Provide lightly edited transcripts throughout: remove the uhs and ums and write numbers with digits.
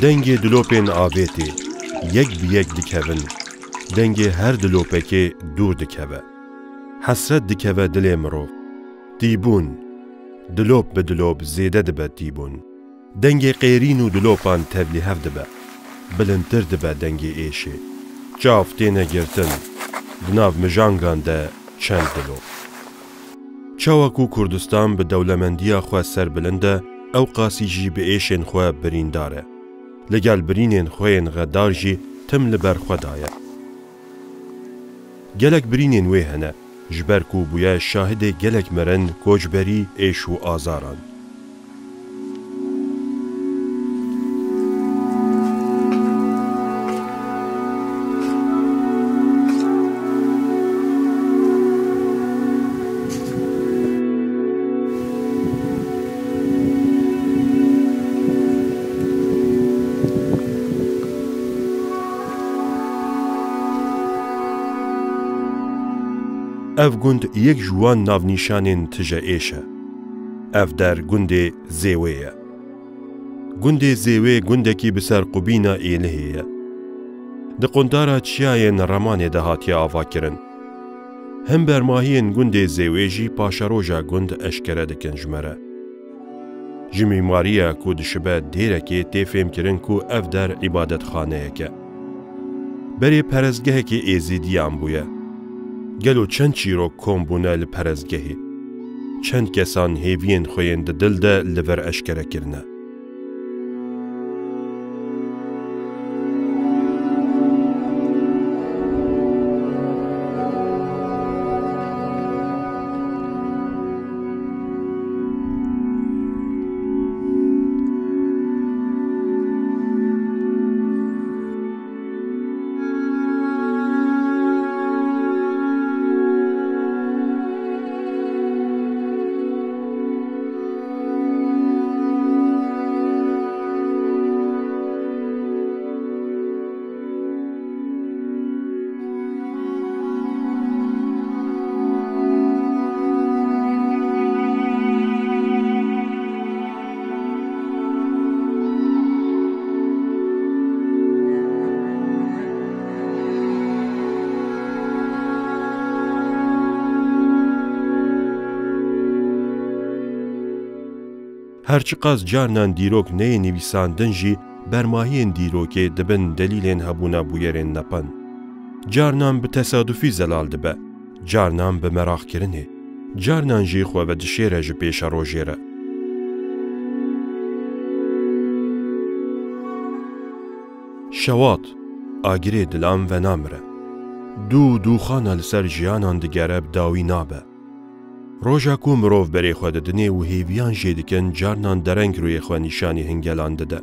دنگ دلوپین آویتی یک بی یک دکهون دنگ هر دلوپکی دور دکهوه حسرت دکهوه دل مروف تیبون دلوب به دلوب زیده دبه تیبون دنگ قیرین و دلوپان تبلیه دبه بلندتر دبه دنگ ایشه چافتینه گرتن دناو مجانگان ده چند دلوب چاوکو کردستان به دولمندی خواه سر بلنده او قاسی جی به ایشن خواه برین داره لگل برینین خوین غدار جی تم لبر خواه دایه گلک برینین وی هنه جبرکو بویا شاهد گلک مرن کوچبری ایش و آزاران اف گند یک جوان ناونیشانین تجا ایشه. اف در گند زیویه. گند زیوی گندکی بسر قبینا ایلهیه. ده قندارا چیاین رمان دهاتی آوا کرن. هم برماهین گند زیوی جی پاشاروژا گند اشکره دکن جمره. جمی ماریا کو دشبه دیره که تیفیم کرن کو اف در عبادت خانه که. بری پرزگه که ایزیدیان بویه. گلو چند چیرو کمبونه لپرزگهی. چند کسان هیوین خوین دل ده لور اشکره کرنه. هرچی قاز جارنان دیروک نه نویساندن جی برماهین دیروکه دبن دلیلین هبونا بویرین نپن. جارنان به تصادفی زلال دبه. جارنان به مراخ کرنه. جارنان جی خواه و دشیره جی پیش روژیره. شوات آگیره دلام و نامره. دو خانه لسر جیانان دگره بداوی نابه. روژا کو مروف بری خود دنی و هیویان جیدکن جارنان درنگ روی خو نشانی هنگلان دده.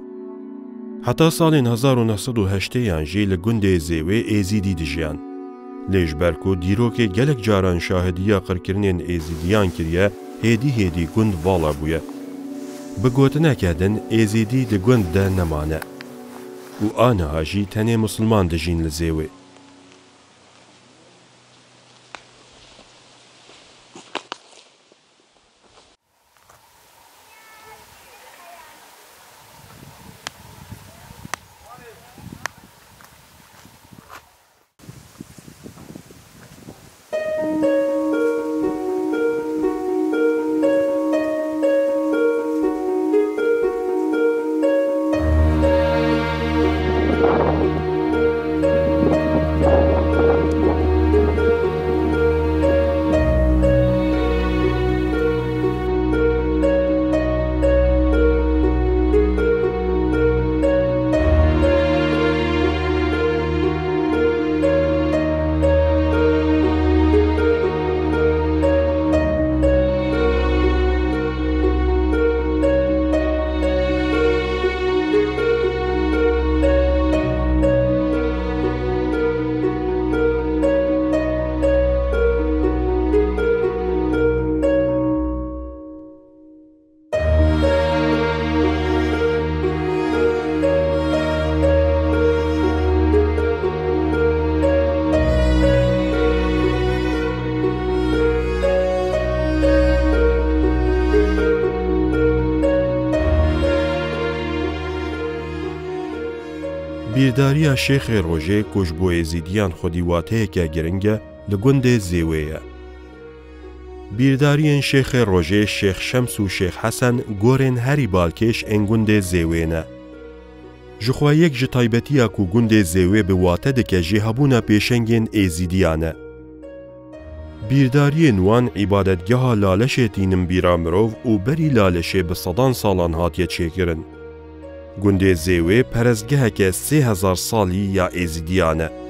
حتی سال 1908 یانجی لگنده زیوه ایزیدی دجیان. لیش برکو دیروک گلک جاران شاهدیا قرکرنین ایزیدیان کریه هیدی گند والا بویه. بگوتنه کدن ایزیدی ده گند ده نمانه. و آنها جی تنه مسلمان دجین لزیوه. بیرداریە شێخی ڕۆژێ کۆش بۆ ئێزیدیان خۆدیواتەیەکە گرنگە لە گوندێ زێوەیە. بیرداریên شێخê ڕۆژێ شێخ شەمس و شێخ حەسەن گۆرên herî balkêş ên gundê zêwê ne. Ji xwe yek ji taybetiya ku gundê zêwê bi wate dike jî hebûna pêşengên êzidiyan e. Bîrdariyên wan îbadetgeha laleşê tînin bîra mirov û berî laleşê bi sedan salan hatiye çêkirin. Gundê zêwê perezgeheke 3000 salî ya êzidiyan e.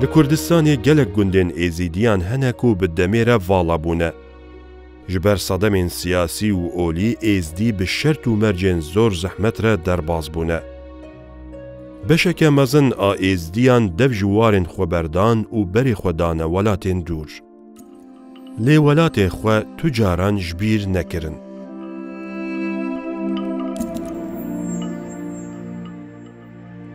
Li Kurdistanê gelek gundên êzidiyan hene ku bi demê re vala bûne. Ji ber sedemên siyasî û olî êzdî bi şert û mercên zor zehmet re derbas bûne. Beşeke mezin a êzdiyan dev ji warên xweberdan û berê xwe dane welatên dûr. Lê welatê xwe tu caran ji bîr nekirin.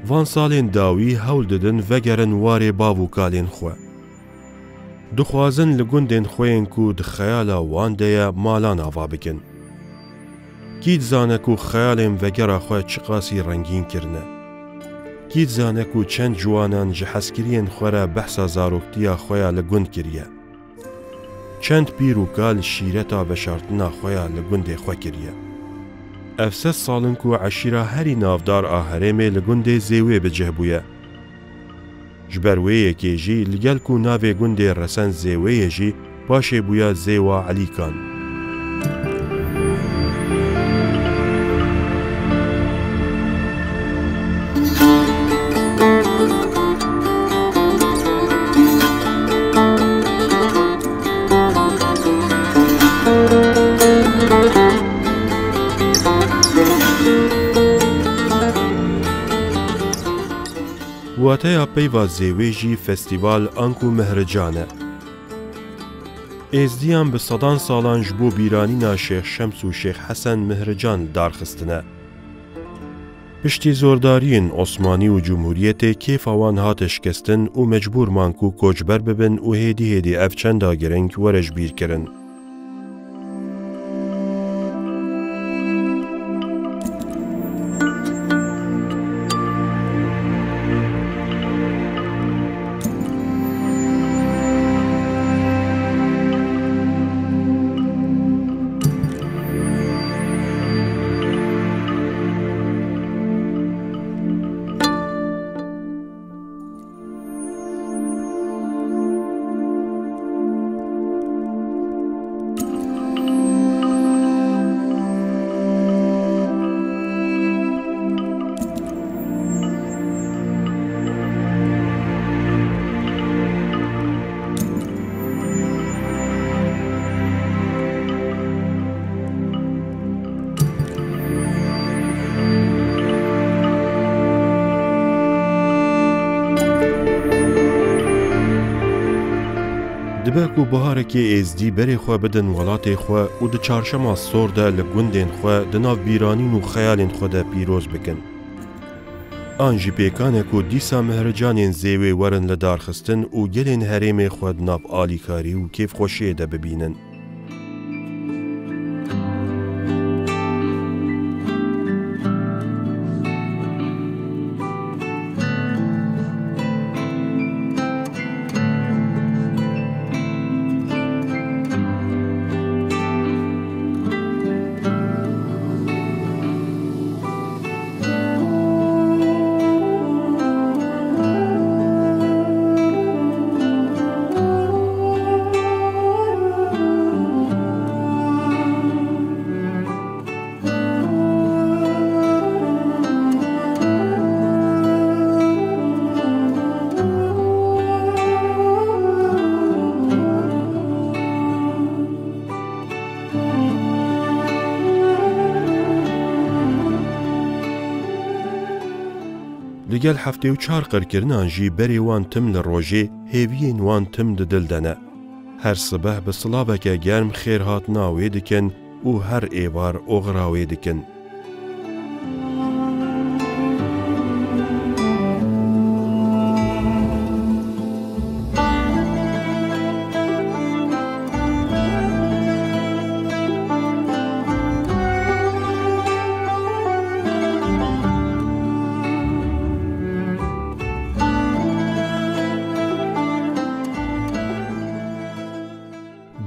Van salên dawî hewl didin vegerin warê bav û kalên xwe. Dixwazin li gundên xwe yên ku di xeyala wan de ye malan ava bikin. Kî dizane ku xeyalên vegera xwe çi qasî rengîn kirine. Kî dizane ku çend ciwanan ji heskiriyên xwe re behsa zaroktiya xwe ya li gund kiriye. Çend pîr û kal şîreta veşartina xwe ya li gundê xwe kiriye. Ev 3 salin ku eşîra herî navdar a herêmê li gundê zêwê bicih bûye. Ji ber wê yekê jî li gel ku navê gundê Resen Zêweyê jî paşê bûye Zêwa Elîkan. Wateya peyva zêwê jî festîval Ank û Mehrican e. Êzdiyan bi sedan salan ji bo bîranîna Şêx Şems û Şêx Hesen Mehrican darxistine. Piştî zordariyên Osmanî û Cumhuriyetê kêfa wan hat şikestin û mecbûr man ku koçber bibin û hêdî hêdî ev çenda girêng were ji bîr kirin. Dibe ku biharekê êzdî berê xwe bidin welatê xwe û di çarşema sor de li gundên xwe di nav bîranîn û xeyalên xwe de pîroz bikin. An jî pêkan e ku dîsa Mehricanên zêwê werin li darxistin û gelên herêmê xwe di nav alîkarî û kêfxweşiyê de bibînin. لگل هفته و 4 قرکرنان جی بری وان تم لروژه هیوین وان تم ددل دنه. هر صبح به صلابک گرم خیر هات ناوی دکن و هر ایوار اغراوی دکن.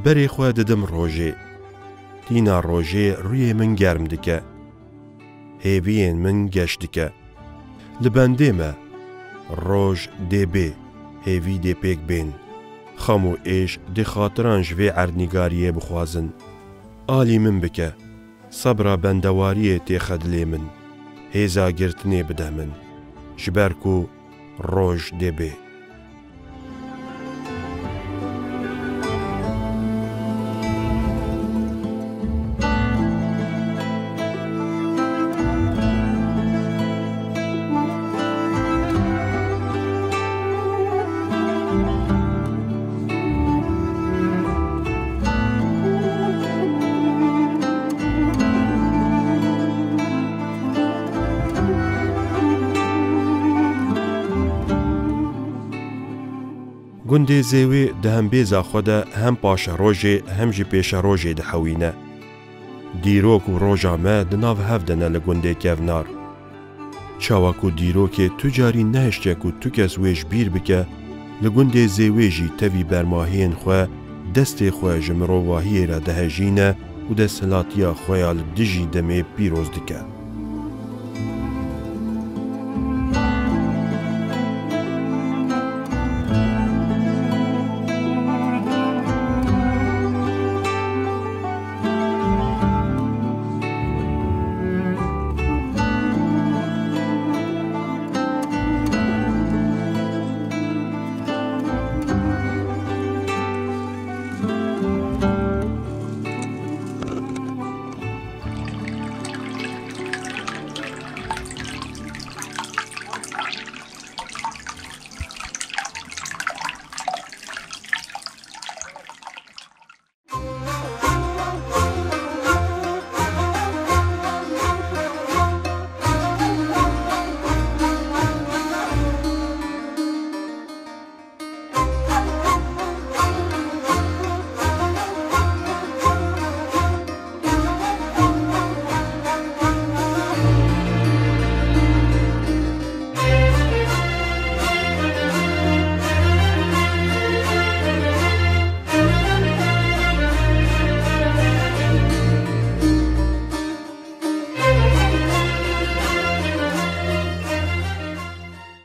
بری خواه ددم روژه. تینا روژه روی من گرم دکه. هیوین من گشت دکه. لبنده ما روژ دی بی هیوی دی پیک بین. خمو ایش دی خاطران جوی عردنگاریه بخوازن. آلی من بکه. صبر بندواریه تی خدلی من. هیزا گرتنی بده من. جبرکو روژ دی بی. گنده زیوی ده هم بیزا خوده هم پاش روژه هم جی پیش روژه ده حوینه. دیروک و روژا ما ده ناو هفدنه لگنده کونار. چاوکو دیروک تجاری نهشته که تو کس ویش بیر بکه لگنده زیوی جی تاوی برماهین خواه دست خواه جمرو واهی را ده جینه و ده سلاتیا خویال دجی دمه پیروز دکه.